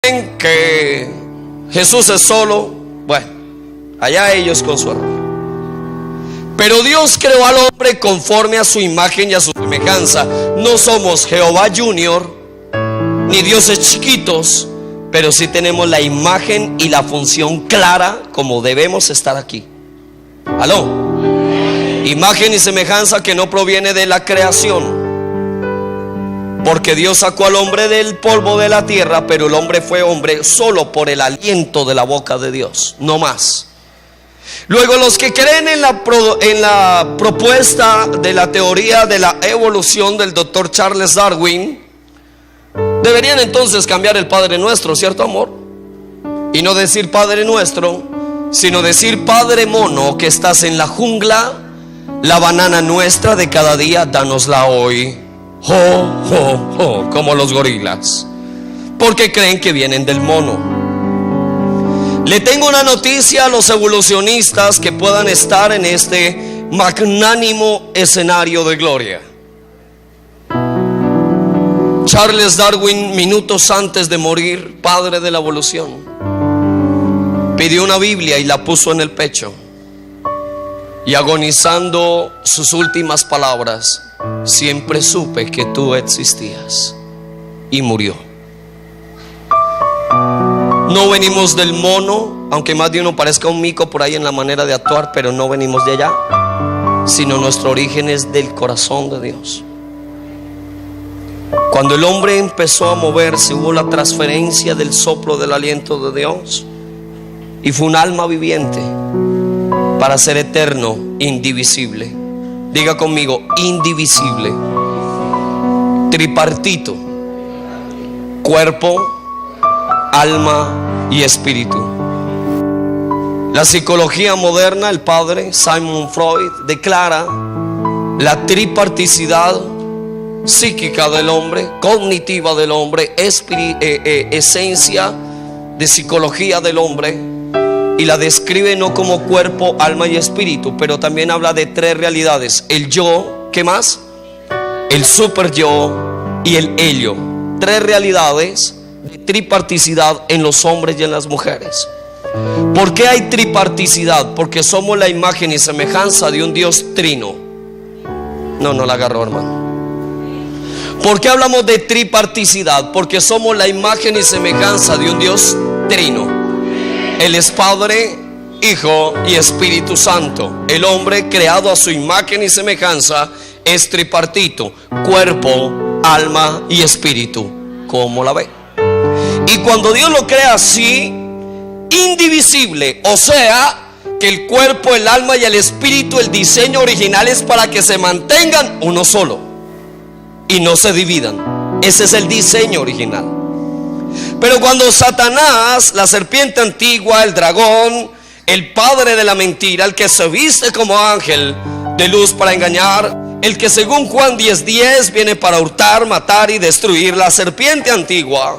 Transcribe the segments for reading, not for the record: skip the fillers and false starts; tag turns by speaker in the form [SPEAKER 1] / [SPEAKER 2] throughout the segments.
[SPEAKER 1] creen que Jesús es solo, bueno, allá ellos con su error. Pero Dios creó al hombre conforme a su imagen y a su semejanza. No somos Jehová Junior ni dioses chiquitos, pero sí tenemos la imagen y la función clara como debemos estar aquí. ¿Aló? Imagen y semejanza que no proviene de la creación, porque Dios sacó al hombre del polvo de la tierra, pero el hombre fue hombre solo por el aliento de la boca de Dios, no más. Luego, los que creen en la propuesta de la teoría de la evolución del doctor Charles Darwin, deberían entonces cambiar el Padre Nuestro, ¿cierto, amor? Y no decir Padre Nuestro, sino decir: Padre mono que estás en la jungla, la banana nuestra de cada día, dánosla hoy. Ho, ho, ho, como los gorilas, porque creen que vienen del mono. Le tengo una noticia a los evolucionistas que puedan estar en este magnánimo escenario de gloria. Charles Darwin, minutos antes de morir, padre de la evolución, pidió una Biblia y la puso en el pecho, y agonizando sus últimas palabras: siempre supe que tú existías, y murió. No venimos del mono, aunque más de uno parezca un mico por ahí en la manera de actuar, pero no venimos de allá, sino nuestro origen es del corazón de Dios. Cuando el hombre empezó a moverse, hubo la transferencia del soplo del aliento de Dios, y fue un alma viviente para ser eterno, indivisible. Diga conmigo: indivisible, tripartito, cuerpo, alma y espíritu. La psicología moderna, el padre Sigmund Freud, declara la triparticidad psíquica del hombre, cognitiva del hombre, esencia de psicología del hombre, y la describe no como cuerpo, alma y espíritu, pero también habla de tres realidades: el yo, ¿qué más? El super yo y el ello. Tres realidades de triparticidad en los hombres y en las mujeres. ¿Por qué hay triparticidad? Porque somos la imagen y semejanza de un Dios trino. No la agarró, hermano. ¿Por qué hablamos de triparticidad? Porque somos la imagen y semejanza de un Dios trino. Él es Padre, Hijo y Espíritu Santo. El hombre, creado a su imagen y semejanza, es tripartito: cuerpo, alma y espíritu. ¿Cómo la ve? Y cuando Dios lo crea así, indivisible, o sea que el cuerpo, el alma y el espíritu, el diseño original es para que se mantengan uno solo y no se dividan. Ese es el diseño original. Pero cuando Satanás, la serpiente antigua, el dragón, el padre de la mentira, el que se viste como ángel de luz para engañar, el que según Juan 10:10 viene para hurtar, matar y destruir, la serpiente antigua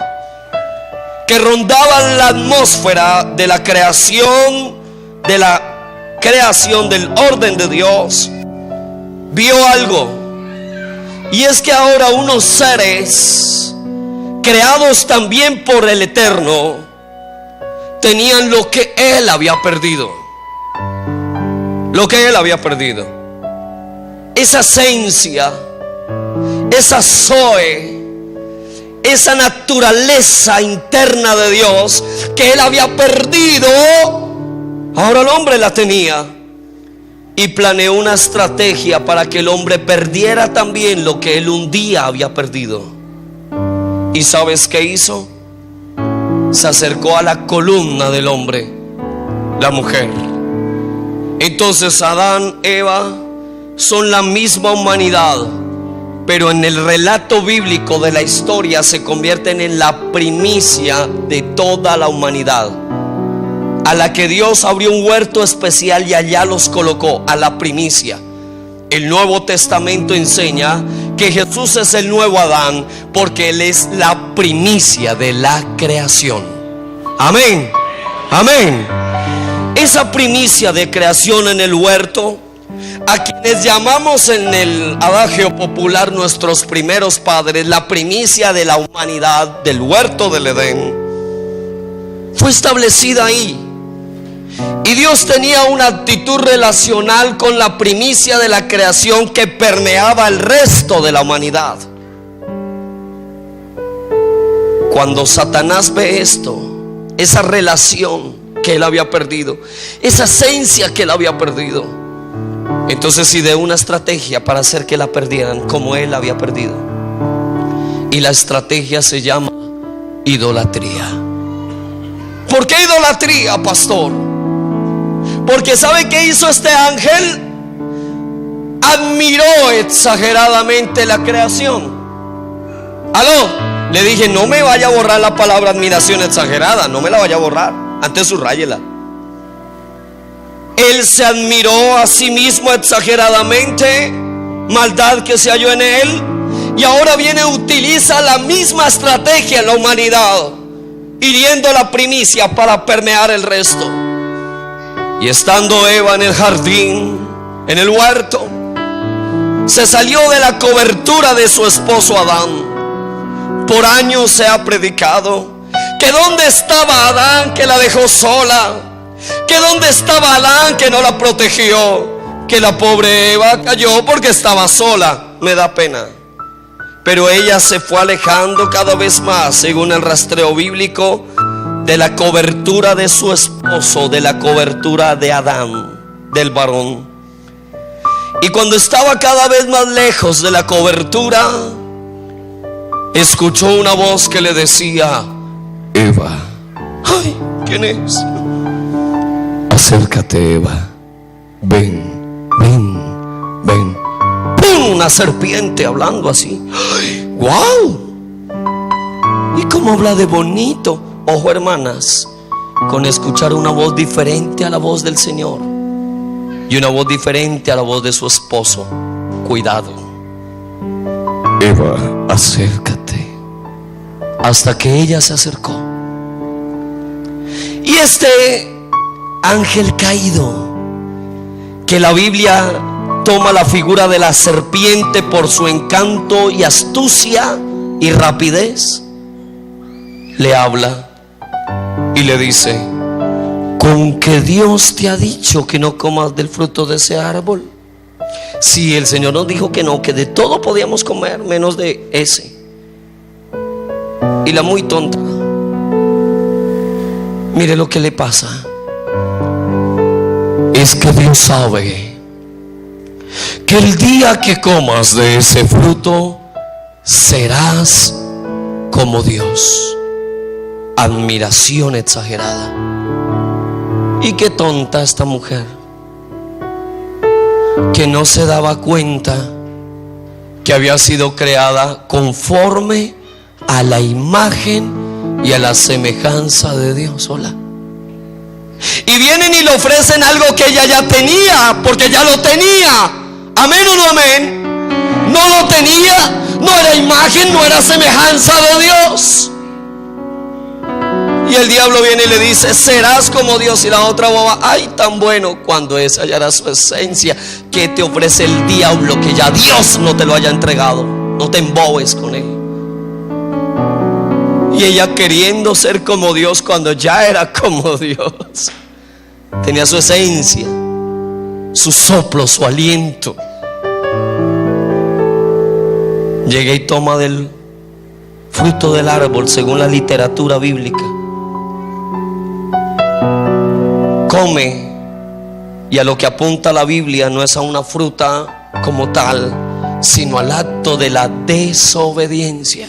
[SPEAKER 1] que rondaba la atmósfera de la creación, del orden de Dios, vio algo. Y es que ahora unos seres creados también por el Eterno tenían lo que él había perdido. Lo que él había perdido. Esa esencia, esa Zoe, esa naturaleza interna de Dios que él había perdido, ahora el hombre la tenía. Y planeó una estrategia para que el hombre perdiera también lo que él un día había perdido. ¿Y sabes qué hizo? Se acercó a la columna del hombre, la mujer. Entonces Adán, Eva son la misma humanidad, pero en el relato bíblico de la historia se convierten en la primicia de toda la humanidad, a la que Dios abrió un huerto especial y allá los colocó, a la primicia. El Nuevo Testamento enseña que Jesús es el nuevo Adán, porque Él es la primicia de la creación. Amén, amén. Esa primicia de creación en el huerto, a quienes llamamos en el adagio popular nuestros primeros padres, la primicia de la humanidad del huerto del Edén, fue establecida ahí. Y Dios tenía una actitud relacional con la primicia de la creación que permeaba el resto de la humanidad. Cuando Satanás ve esto, esa relación que él había perdido, esa esencia que él había perdido, entonces ideó una estrategia para hacer que la perdieran como él había perdido. Y la estrategia se llama idolatría. ¿Por qué idolatría, pastor? Porque ¿sabe qué hizo este ángel? Admiró exageradamente la creación. Aló, le dije, no me vaya a borrar la palabra admiración exagerada, no me la vaya a borrar, antes subrayela. Él se admiró a sí mismo exageradamente, maldad que se halló en él, y ahora viene, utiliza la misma estrategia en la humanidad, hiriendo la primicia para permear el resto. Y estando Eva en el jardín, en el huerto, se salió de la cobertura de su esposo Adán. Por años se ha predicado que dónde estaba Adán que la dejó sola, que dónde estaba Adán que no la protegió, que la pobre Eva cayó porque estaba sola. Me da pena. Pero ella se fue alejando cada vez más, según el rastreo bíblico, de la cobertura de su esposo, de la cobertura de Adán, del varón. Y cuando estaba cada vez más lejos de la cobertura, escuchó una voz que le decía: Eva. Ay, ¿quién es? Acércate, Eva. Ven, ven, ven. ¡Pum! Una serpiente hablando así. ¡Ay, wow! ¿Y cómo habla de bonito? Ojo, hermanas, con escuchar una voz diferente a la voz del Señor y una voz diferente a la voz de su esposo. Cuidado. Eva, acércate. Hasta que ella se acercó. Y este ángel caído, que la Biblia toma la figura de la serpiente por su encanto y astucia y rapidez, le habla y le dice: ¿con que Dios te ha dicho que no comas del fruto de ese árbol? Sí, el Señor nos dijo que no, que de todo podíamos comer menos de ese. Y la muy tonta, mire lo que le pasa. Es que Dios sabe que el día que comas de ese fruto serás como Dios. Admiración exagerada. Y qué tonta esta mujer, que no se daba cuenta que había sido creada conforme a la imagen y a la semejanza de Dios. Hola. Y vienen y le ofrecen algo que ella ya tenía, porque ya lo tenía. Amén o no amén. No lo tenía, no era imagen, no era semejanza de Dios. Y el diablo viene y le dice: serás como Dios. Y la otra boba: ay, tan bueno, cuando esa ya era su esencia. ¿Qué te ofrece el diablo que ya Dios no te lo haya entregado? No te embobes con él. Y ella queriendo ser como Dios cuando ya era como Dios. Tenía su esencia, su soplo, su aliento. Llega y toma del fruto del árbol según la literatura bíblica. Come, y a lo que apunta la Biblia no es a una fruta como tal, sino al acto de la desobediencia,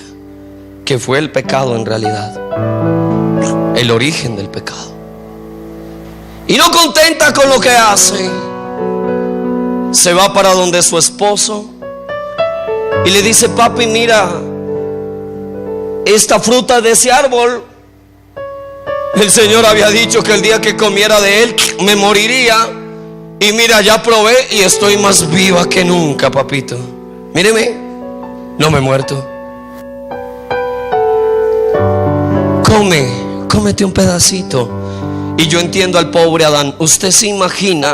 [SPEAKER 1] que fue el pecado en realidad, el origen del pecado. Y no contenta con lo que hace, se va para donde su esposo y le dice: papi, mira, esta fruta de ese árbol, el Señor había dicho que el día que comiera de él me moriría. Y mira, ya probé y estoy más viva que nunca, papito. Míreme, no me he muerto. Cómete un pedacito. Y yo entiendo al pobre Adán. ¿Usted se imagina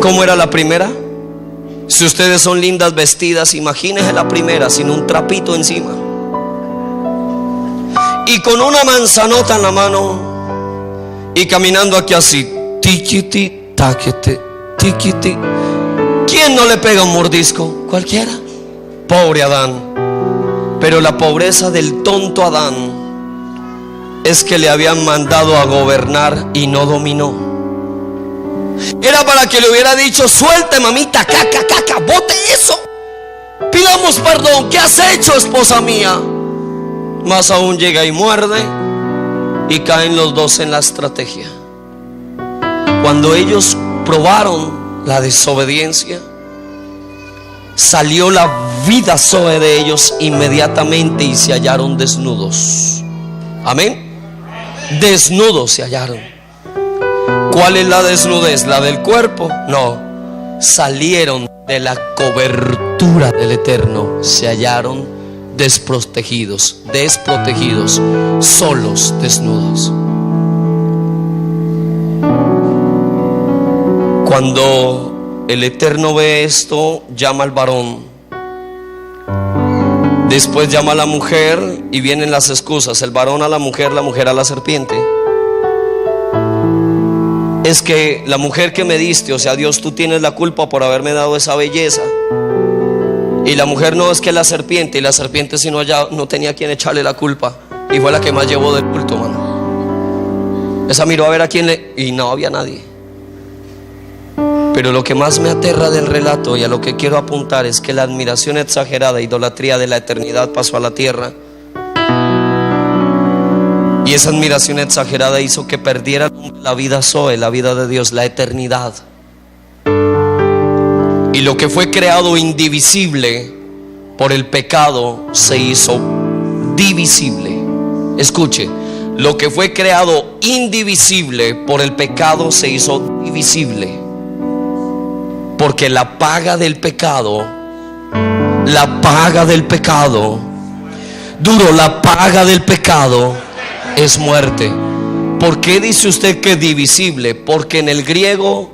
[SPEAKER 1] cómo era la primera? Si ustedes son lindas vestidas, imagínense la primera sin un trapito encima. y con una manzanota en la mano y caminando aquí así, tiquiti, taquete, tiquiti. ¿Quién no le pega un mordisco? Cualquiera. Pobre Adán. Pero la pobreza del tonto Adán es que le habían mandado a gobernar y no dominó. Era para que le hubiera dicho: suelte, mamita, caca, caca, bote eso, pidamos perdón, ¿qué has hecho, esposa mía? Más aún llega y muerde, y caen los dos en la estrategia. Cuando ellos probaron la desobediencia, salió la vida sobre de ellos inmediatamente y se hallaron desnudos. Amén. Desnudos se hallaron. ¿Cuál es la desnudez? ¿La del cuerpo? No. Salieron de la cobertura del Eterno. Se hallaron desprotegidos, solos, desnudos. Cuando el Eterno ve esto, llama al varón. Después llama a la mujer y vienen las excusas. El varón a la mujer a la serpiente. Es que la mujer que me diste, o sea, Dios, tú tienes la culpa por haberme dado esa belleza. Y la mujer: no, es que la serpiente. Y la serpiente, si no, ya no tenía quien echarle la culpa, y fue la que más llevó del culto, mano. Esa miró a ver a quién le... y no había nadie. Pero lo que más me aterra del relato, y a lo que quiero apuntar, es que la admiración exagerada, idolatría de la eternidad pasó a la tierra. Y esa admiración exagerada hizo que perdiera la vida Zoe, la vida de Dios, la eternidad. Y lo que fue creado indivisible por el pecado se hizo divisible. Escuche, lo que fue creado indivisible por el pecado se hizo divisible. Porque la paga del pecado, duro, la paga del pecado es muerte. ¿Por qué dice usted que divisible? Porque en el griego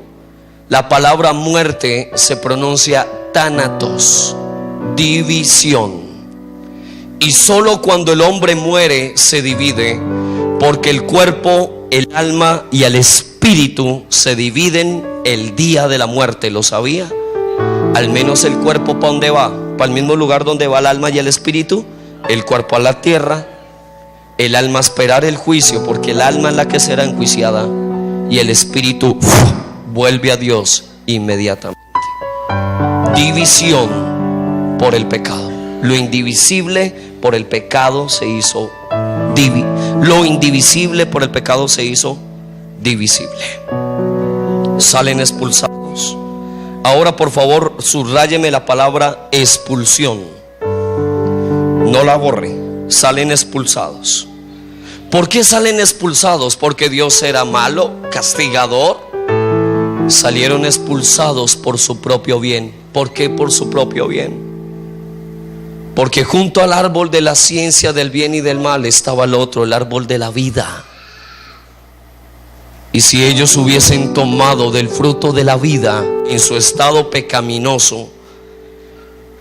[SPEAKER 1] la palabra muerte se pronuncia thanatos, división. Y solo cuando el hombre muere se divide, porque el cuerpo, el alma y el espíritu se dividen el día de la muerte. ¿Lo sabía? Al menos el cuerpo, ¿para dónde va? Para el mismo lugar donde va el alma y el espíritu. El cuerpo a la tierra, el alma a esperar el juicio, porque el alma es la que será enjuiciada, y el espíritu vuelve a Dios inmediatamente. División por el pecado. Lo indivisible por el pecado se hizo lo indivisible por el pecado se hizo divisible. Salen expulsados. Ahora, por favor, subráyeme la palabra expulsión. No la borre. Salen expulsados. ¿Por qué salen expulsados? ¿Porque Dios era malo, castigador? Salieron expulsados por su propio bien. ¿Por qué por su propio bien? Porque junto al árbol de la ciencia del bien y del mal estaba el otro, el árbol de la vida. Y si ellos hubiesen tomado del fruto de la vida en su estado pecaminoso,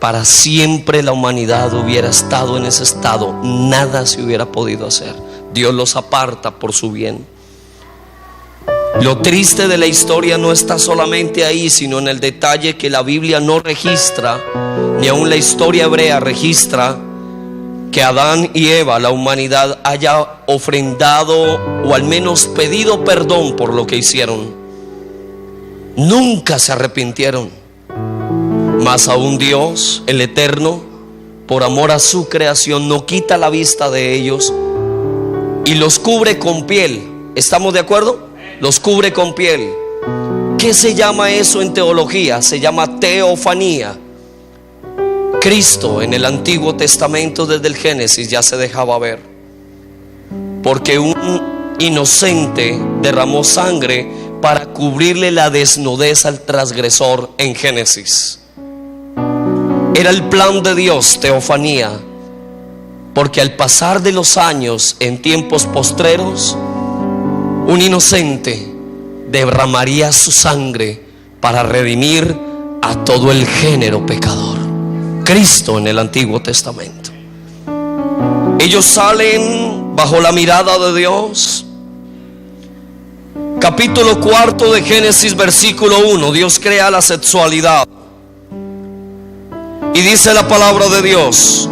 [SPEAKER 1] para siempre la humanidad hubiera estado en ese estado. Nada se hubiera podido hacer. Dios los aparta por su bien. Lo triste de la historia no está solamente ahí, sino en el detalle que la Biblia no registra, ni aun la historia hebrea registra, que Adán y Eva, la humanidad, haya ofrendado o al menos pedido perdón por lo que hicieron. Nunca se arrepintieron. Más aún Dios, el Eterno, por amor a su creación, no quita la vista de ellos y los cubre con piel. ¿Estamos de acuerdo? Los cubre con piel. ¿Qué se llama eso en teología? Se llama teofanía. Cristo en el Antiguo Testamento, desde el Génesis, ya se dejaba ver, porque un inocente derramó sangre para cubrirle la desnudez al transgresor en Génesis. Era el plan de Dios, teofanía, porque al pasar de los años, en tiempos postreros, un inocente derramaría su sangre para redimir a todo el género pecador. Cristo en el Antiguo Testamento. Ellos salen bajo la mirada de Dios. Capítulo 4 de Génesis, versículo 1. Dios crea la sexualidad. Y dice la palabra de Dios: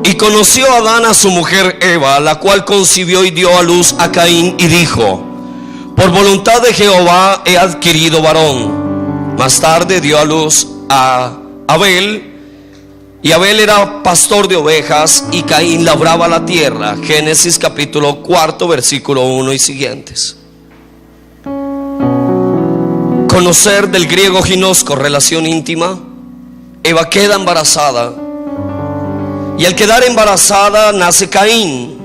[SPEAKER 1] y conoció Adán a su mujer Eva, la cual concibió y dio a luz a Caín, y dijo: por voluntad de Jehová he adquirido varón. Más tarde dio a luz a Abel, y Abel era pastor de ovejas, y Caín labraba la tierra. Génesis capítulo 4, versículo 1 y siguientes. Conocer, del griego ginosco, relación íntima. Eva queda embarazada, y al quedar embarazada nace Caín,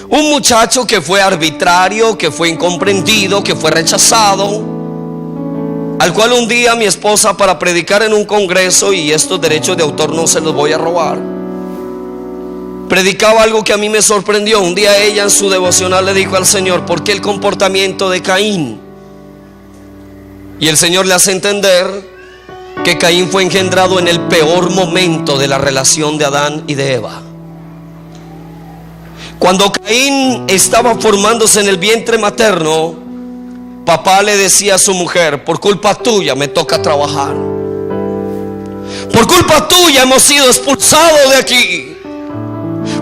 [SPEAKER 1] un muchacho que fue arbitrario, que fue incomprendido, que fue rechazado, al cual un día mi esposa, para predicar en un congreso, y estos derechos de autor no se los voy a robar, predicaba algo que a mí me sorprendió. Un día ella en su devocional le dijo al Señor: ¿por qué el comportamiento de Caín? Y el Señor le hace entender que Caín fue engendrado en el peor momento de la relación de Adán y de Eva. Cuando Caín estaba formándose en el vientre materno, papá le decía a su mujer: por culpa tuya me toca trabajar, por culpa tuya hemos sido expulsados de aquí,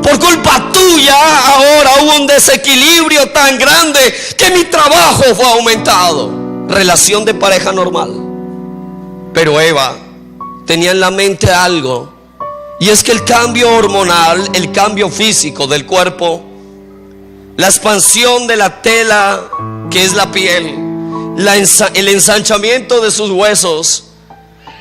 [SPEAKER 1] por culpa tuya ahora hubo un desequilibrio tan grande que mi trabajo fue aumentado. Relación de pareja normal. Pero Eva tenía en la mente algo, y es que el cambio hormonal, el cambio físico del cuerpo, la expansión de la tela que es la piel, el ensanchamiento de sus huesos,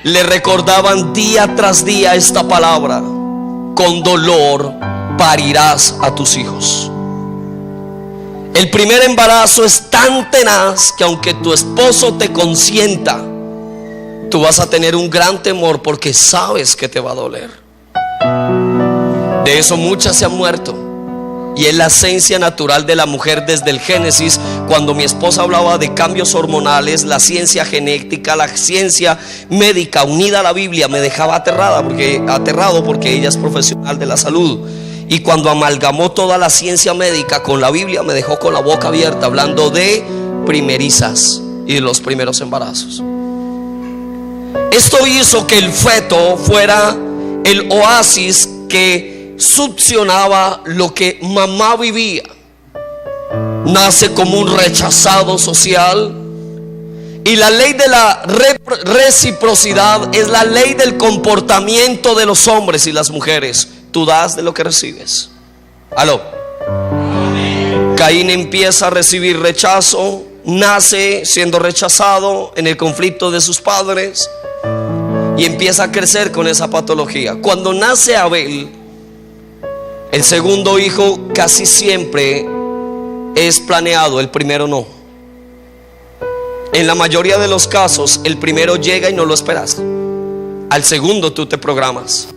[SPEAKER 1] le recordaban día tras día esta palabra: con dolor parirás a tus hijos. El primer embarazo es tan tenaz que aunque tu esposo te consienta, tú vas a tener un gran temor porque sabes que te va a doler. De eso muchas se han muerto, y es la esencia natural de la mujer desde el Génesis. Cuando mi esposa hablaba de cambios hormonales, la ciencia genética, la ciencia médica unida a la Biblia, me dejaba aterrado porque ella es profesional de la salud. Y cuando amalgamó toda la ciencia médica con la Biblia, me dejó con la boca abierta, hablando de primerizas y de los primeros embarazos. Esto hizo que el feto fuera el oasis que succionaba lo que mamá vivía. Nace como un rechazado social, y la ley de la reciprocidad es la ley del comportamiento de los hombres y las mujeres. Tú das de lo que recibes. Aló. Caín empieza a recibir rechazo, nace siendo rechazado en el conflicto de sus padres, y empieza a crecer con esa patología. Cuando nace Abel, el segundo hijo, casi siempre es planeado, el primero no. En la mayoría de los casos, el primero llega y no lo esperas. Al segundo tú te programas.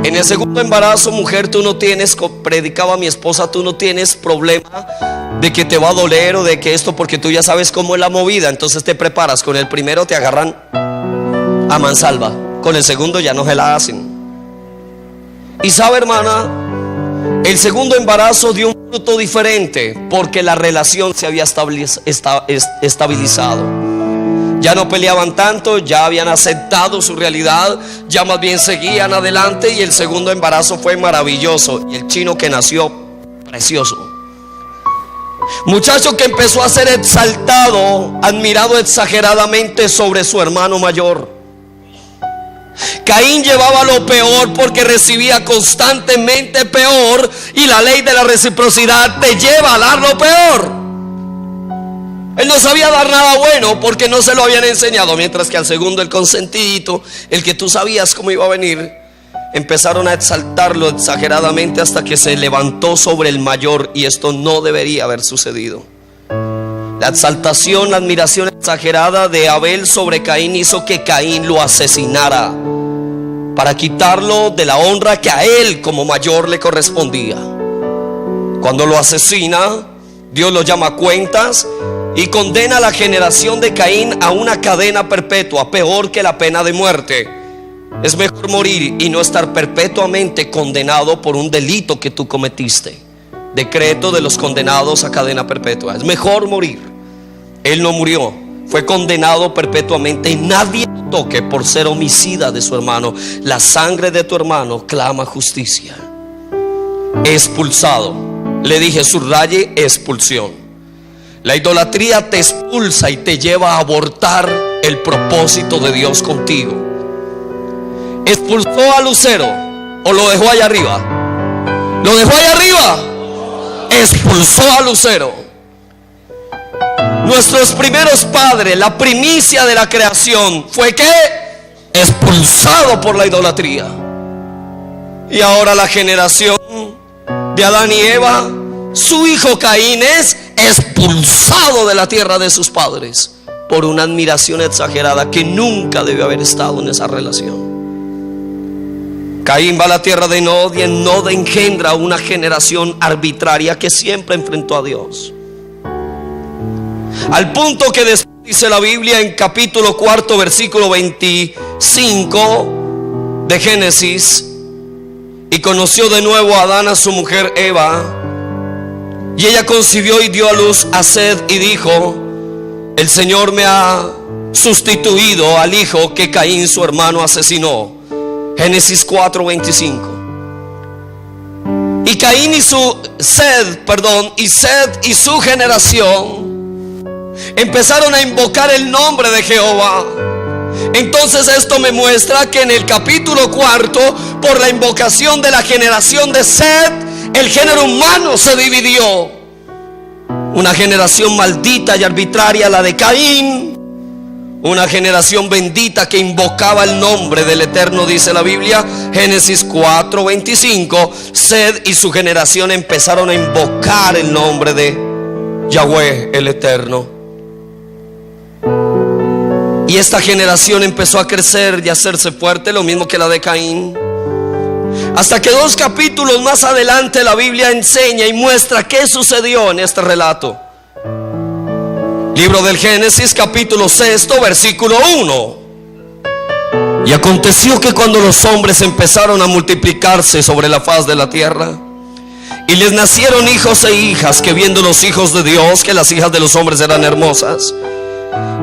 [SPEAKER 1] En el segundo embarazo, mujer, tú no tienes, predicaba mi esposa, tú no tienes problema de que te va a doler o de que esto, porque tú ya sabes cómo es la movida. Entonces te preparas. Con el primero te agarran a mansalva, con el segundo ya no se la hacen. Y sabe, hermana, el segundo embarazo dio un fruto diferente, porque la relación se había estabilizado. Ya no peleaban tanto, ya habían aceptado su realidad, ya más bien seguían adelante, y el segundo embarazo fue maravilloso. Y el chino que nació, precioso. Muchacho que empezó a ser exaltado, admirado exageradamente sobre su hermano mayor. Caín llevaba lo peor porque recibía constantemente peor, y la ley de la reciprocidad te lleva a dar lo peor. Él no sabía dar nada bueno porque no se lo habían enseñado, mientras que al segundo, el consentidito, el que tú sabías cómo iba a venir, empezaron a exaltarlo exageradamente hasta que se levantó sobre el mayor, y esto no debería haber sucedido. La exaltación, la admiración exagerada de Abel sobre Caín hizo que Caín lo asesinara para quitarlo de la honra que a él como mayor le correspondía. Cuando lo asesina, Dios lo llama a cuentas y condena a la generación de Caín a una cadena perpetua, peor que la pena de muerte. Es mejor morir y no estar perpetuamente condenado por un delito que tú cometiste. decreto de los condenados a cadena perpetua. Es mejor morir. Él no murió, fue condenado perpetuamente y nadie lo toque por ser homicida de su hermano. La sangre de tu hermano clama justicia. Expulsado. Le dije, subraye expulsión. La idolatría te expulsa y te lleva a abortar el propósito de Dios contigo. Expulsó a Lucero o lo dejó allá arriba. Lo dejó allá arriba. Expulsó a Lucero. Nuestros primeros padres, la primicia de la creación, fue que expulsado por la idolatría. Y ahora la generación de Adán y Eva, su hijo Caín es expulsado de la tierra de sus padres por una admiración exagerada que nunca debió haber estado en esa relación. Caín va a la tierra de Nod y en Nod engendra una generación arbitraria que siempre enfrentó a Dios. Al punto que después dice la Biblia en capítulo 4 versículo 25 de Génesis: y conoció de nuevo a Adán a su mujer Eva, y ella concibió y dio a luz a Seth, y dijo: el Señor me ha sustituido al hijo que Caín su hermano asesinó. Génesis 4:25. Y Caín y Seth y su generación empezaron a invocar el nombre de Jehová. Entonces esto me muestra que en el capítulo 4, por la invocación de la generación de Seth, el género humano se dividió. Una generación maldita y arbitraria, la de Caín. Una generación bendita que invocaba el nombre del Eterno, dice la Biblia. Génesis 4:25. Seth y su generación empezaron a invocar el nombre de Yahweh, el Eterno. Y esta generación empezó a crecer y a hacerse fuerte, lo mismo que la de Caín. Hasta que 2 capítulos más adelante la Biblia enseña y muestra qué sucedió en este relato. Libro del Génesis, capítulo 6, versículo 1. Y aconteció que cuando los hombres empezaron a multiplicarse sobre la faz de la tierra, y les nacieron hijos e hijas, que viendo los hijos de Dios que las hijas de los hombres eran hermosas,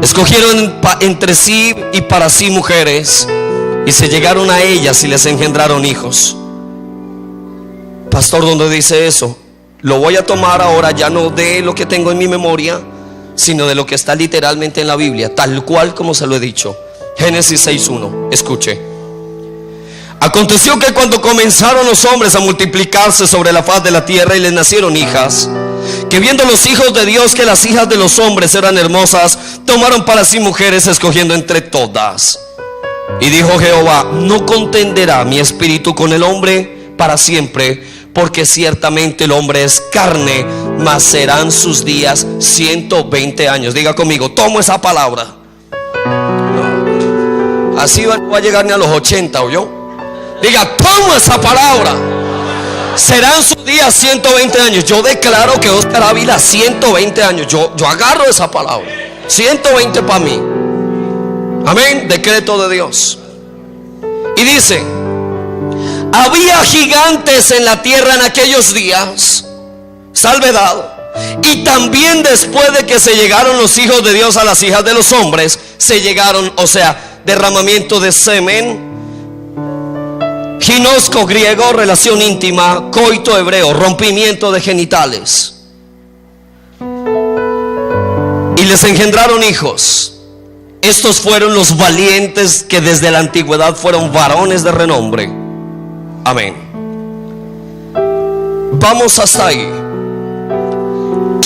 [SPEAKER 1] escogieron entre sí y para sí mujeres, y se llegaron a ellas y les engendraron hijos. Pastor, ¿dónde dice eso? Lo voy a tomar ahora ya no de lo que tengo en mi memoria, sino de lo que está literalmente en la Biblia, tal cual como se lo he dicho. Génesis 6:1. Escuche. Aconteció que cuando comenzaron los hombres a multiplicarse sobre la faz de la tierra y les nacieron hijas, que viendo los hijos de Dios que las hijas de los hombres eran hermosas, tomaron para sí mujeres, escogiendo entre todas. Y dijo Jehová: no contenderá mi espíritu con el hombre para siempre, porque ciertamente el hombre es carne, mas serán sus días 120 años. Diga conmigo, tomo esa palabra. Así no va a llegar ni a los 80, ¿oyó? Diga, tomo esa palabra. Serán sus días 120 años. Yo declaro que Oscar Ávila 120 años. Yo agarro esa palabra. 120 para mí. Amén. Decreto de Dios. Y dice: había gigantes en la tierra en aquellos días, salvedad. Y también después de que se llegaron los hijos de Dios a las hijas de los hombres, se llegaron, o sea, derramamiento de semen, ginosco griego, relación íntima, coito hebreo, rompimiento de genitales. Y les engendraron hijos. Estos fueron los valientes que desde la antigüedad fueron varones de renombre. Amén. Vamos hasta ahí.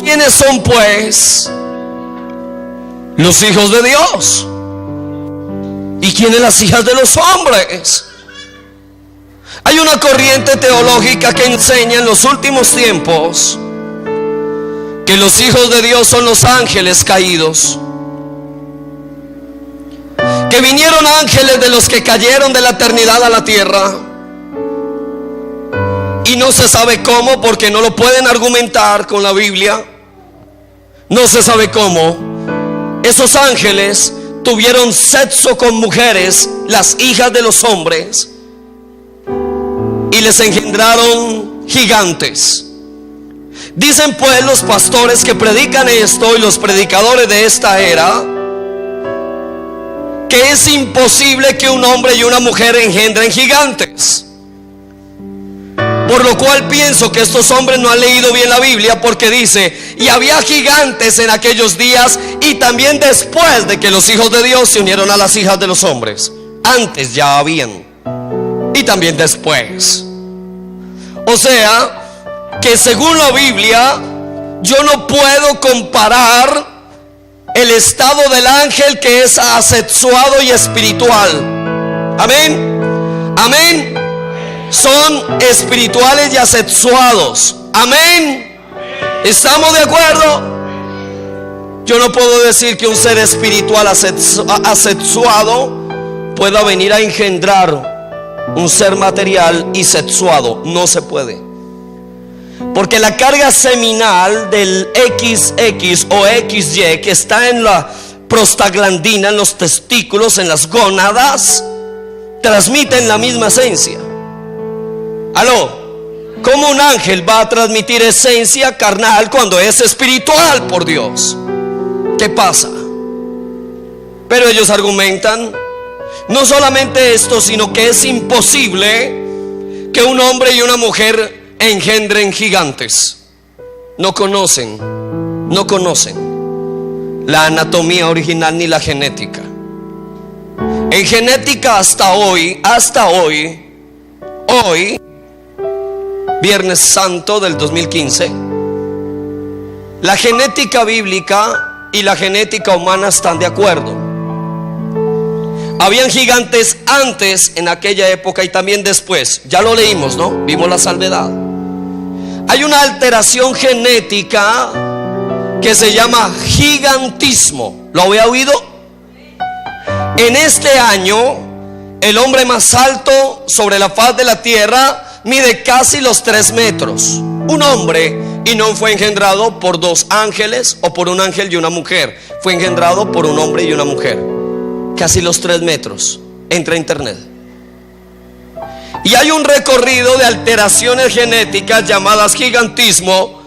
[SPEAKER 1] ¿Quiénes son pues los hijos de Dios? ¿Y quiénes las hijas de los hombres? Hay una corriente teológica que enseña en los últimos tiempos que los hijos de Dios son los ángeles caídos, que vinieron ángeles de los que cayeron de la eternidad a la tierra. Y no se sabe cómo, porque no lo pueden argumentar con la Biblia. No se sabe cómo esos ángeles tuvieron sexo con mujeres, las hijas de los hombres, y les engendraron gigantes. Dicen pues los pastores que predican esto y los predicadores de esta era, que es imposible que un hombre y una mujer engendren gigantes. Por lo cual pienso que estos hombres no han leído bien la Biblia, porque dice: y había gigantes en aquellos días y también después de que los hijos de Dios se unieron a las hijas de los hombres. Antes ya habían y también después. O sea que según la Biblia, yo no puedo comparar el estado del ángel, que es asexuado y espiritual. Amén. Amén. Son espirituales y asexuados. Amén. ¿Estamos de acuerdo? Yo no puedo decir que un ser espiritual asexuado pueda venir a engendrar un ser material y sexuado. No se puede. Porque la carga seminal del XX o XY, que está en la prostaglandina, en los testículos, en las gónadas, transmiten la misma esencia. Aló, ¿cómo un ángel va a transmitir esencia carnal cuando es espiritual, por Dios? ¿Qué pasa? Pero ellos argumentan no solamente esto, sino que es imposible que un hombre y una mujer engendren gigantes. No conocen la anatomía original ni la genética. En genética hasta hoy, Viernes Santo del 2015, la genética bíblica y la genética humana están de acuerdo. Habían gigantes antes, en aquella época, y también después. Ya lo leímos, ¿no? Vimos la salvedad. Hay una alteración genética que se llama gigantismo. ¿Lo había oído? En este año, el hombre más alto sobre la faz de la tierra mide casi los 3 metros. Un hombre, y no fue engendrado por 2 ángeles o por un ángel y una mujer. Fue engendrado por un hombre y una mujer. Casi los 3 metros. Entra a internet. Y hay un recorrido de alteraciones genéticas llamadas gigantismo,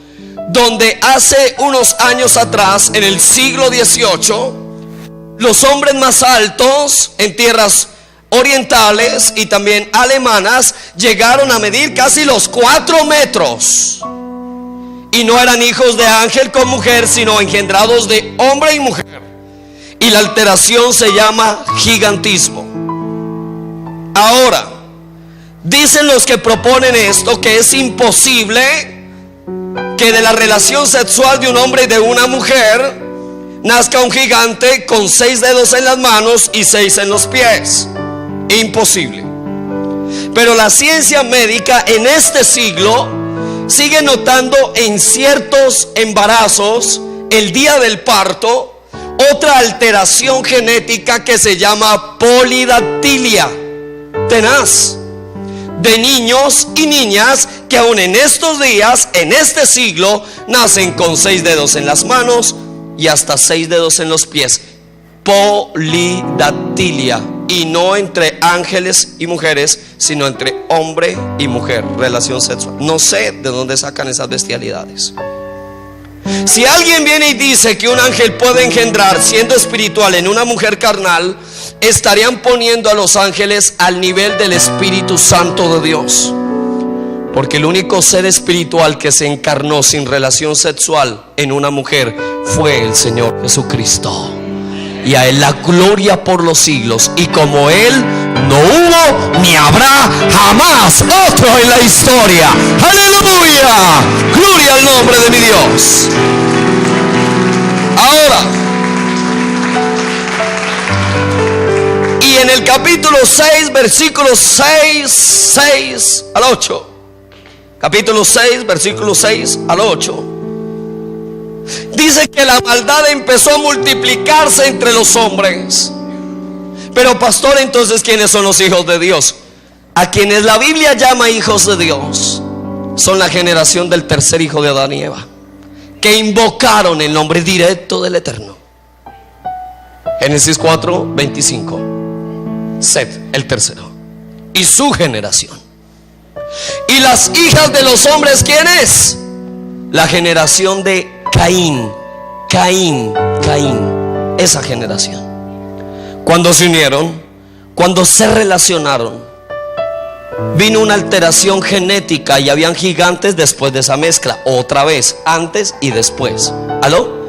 [SPEAKER 1] donde hace unos años atrás, en el siglo XVIII, los hombres más altos en tierras orientales y también alemanas llegaron a medir casi los 4 metros. Y no eran hijos de ángel con mujer, sino engendrados de hombre y mujer. Y la alteración se llama gigantismo. Ahora, dicen los que proponen esto que es imposible que de la relación sexual de un hombre y de una mujer nazca un gigante con 6 dedos en las manos y 6 en los pies. Imposible. Pero la ciencia médica en este siglo sigue notando en ciertos embarazos, el día del parto, otra alteración genética que se llama polidactilia tenaz, de niños y niñas que aún en estos días, en este siglo, nacen con 6 dedos en las manos y hasta 6 dedos en los pies. Polidactilia. Y no entre ángeles y mujeres, sino entre hombre y mujer, relación sexual. No sé de dónde sacan esas bestialidades. Si alguien viene y dice que un ángel puede engendrar siendo espiritual en una mujer carnal, estarían poniendo a los ángeles al nivel del Espíritu Santo de Dios. Porque el único ser espiritual que se encarnó sin relación sexual en una mujer fue el Señor Jesucristo. Y a Él la gloria por los siglos. Y como Él no hubo ni habrá jamás otro en la historia. ¡Aleluya! Gloria al nombre de mi Dios. Ahora, y en el capítulo 6, versículos 6 al 8. Capítulo 6, versículos 6 al 8. Dice que la maldad empezó a multiplicarse entre los hombres. Pero pastor, entonces, ¿quiénes son los hijos de Dios? A quienes la Biblia llama hijos de Dios son la generación del tercer hijo de Adán y Eva, que invocaron el nombre directo del Eterno. Génesis 4, 25. Set, el tercero, y su generación. Y las hijas de los hombres, ¿quién es? La generación de Caín, esa generación. Cuando se unieron, cuando se relacionaron, vino una alteración genética y habían gigantes después de esa mezcla. Otra vez, antes y después. ¿Aló?